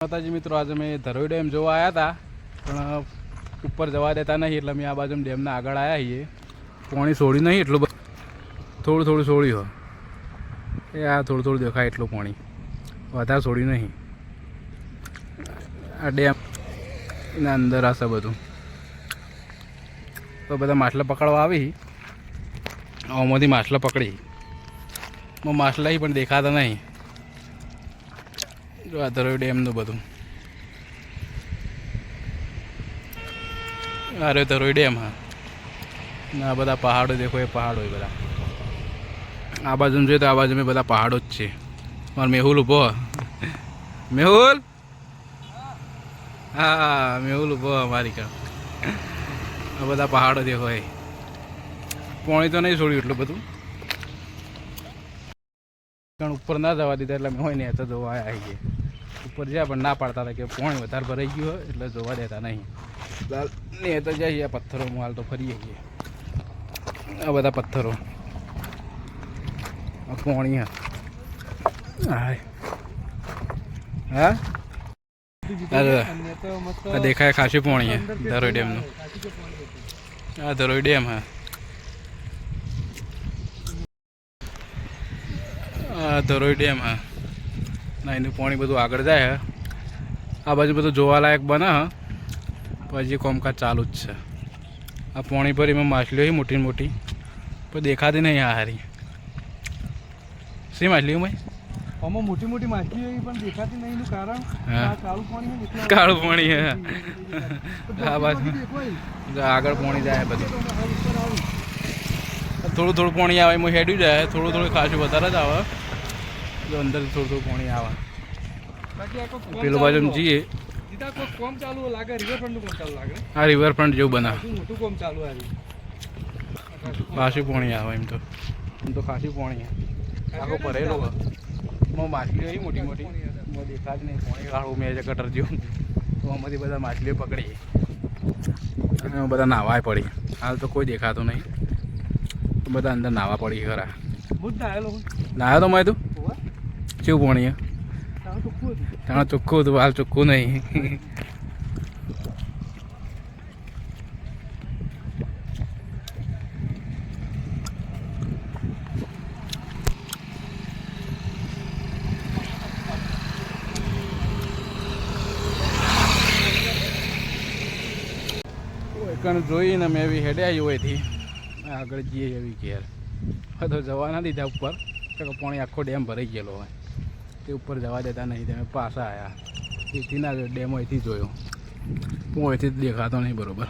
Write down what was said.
માતાજી મિત્રો, આજે મેં ધરોઈ ડેમ જોવા આવ્યા હતા, પણ ઉપર જવા દેતા નહીં, એટલે મેં આ બાજુ ડેમના આગળ આવ્યા છીએ. પાણી છોડ્યું નહીં, એટલું થોડું થોડું છોડ્યું હોય એ આ થોડું થોડું દેખાય એટલું પાણી, વધારે છોડ્યું નહીં. આ ડેમ એના અંદર હશે બધું. તો બધા માછલા પકડવા આવી, આમાંથી માછલા પકડી, માછલા પણ દેખાતા નહીં. જો આ ધરોઈ ડેમનું બધું, અરે ધરોઈ ડેમ. હા, આ બધા પહાડો દેખો, એ પહાડો એ બધા. આ બાજુ જોઈએ તો આ બાજુ મેં બધા પહાડો જ છે. મારો મેહુલ ઊભો, મેહુલ. હા, મેહુલ ઊભો અમારી કામ. આ બધા પહાડો દેખો. એ પાણી તો નહીં છોડ્યું એટલું બધું, કારણ ઉપર ના જવા દીધા એટલે મેં હોય ને તો જોવા આવી ગયા. ઉપર જ્યાં પણ ના પાડતા હતા કે પાણી વધારે ભરાઈ ગયું હોય એટલે જોવા દેતા નહીં. ને તો જઈએ પથ્થરો હાલ તો ફરીએ છીએ. આ બધા પથ્થરો, પાણી. હા હા, દેખાય ખાસી પાણી ધરોઈ ડેમનું. આ ધરોઈ ડેમ. હા, ધરોઈ ડેમ. હા, ના એનું પાણી બધું આગળ જાય. આ બાજુ બધું જોવાલાયક બને. પછી કોમકાજ ચાલુ જ છે. આ પાણી પર એમાં માછલીઓ મોટી મોટી પણ દેખાતી નહીં. આ હારી શી માછલીઓ ભાઈ? આમાં મોટી મોટી માછલીઓ પણ દેખાતી નહીં. એનું કારણ કાળું પાણી, કાળું પાણી. આ બાજુ આગળ પાણી જાય બધું. થોડું થોડું પાણી આવે એમાં હેડ્યું જાય. થોડું થોડું ખાસું વધારે જ આવે. અંદર થોડું થોડું પાણી આવે. પેલું બાજુ જઈએ, આ રિવરફ્રન્ટ જેવું બનાવે. ખાસું પાણી આવે. એમ તો ખાસું પાણી આખો ભરેલો. માછલીઓ હોય મોટી મોટી, દેખાતી નહીં. પાણી કાઢું મેં કટર જેવું, તો આમાંથી બધા માછલીઓ પકડી અને બધા નાહવા પડી. હાલ તો કોઈ દેખાતું નહીં, બધા અંદર નાહવા પડી ખરા. નાહ્યો તો મેં તું કેવું પાણી? ત્યાં ચોખ્ખું હતું, હાલ ચોખ્ખું નહીં. કણ જોઈને મેં એવી હેડે આવી હોયથી આગળ જઈએ એવી ઘેર. તો જવા ના દીધા ઉપર, તો પાણી આખો ડેમ ભરાઈ ગયેલો હોય. તે ઉપર જવા દેતા નહીં. તમે પાછા આવ્યા એથી ના ડેમ અહીંથી જોયો, હું અહીંથી દેખાતો નહીં બરાબર.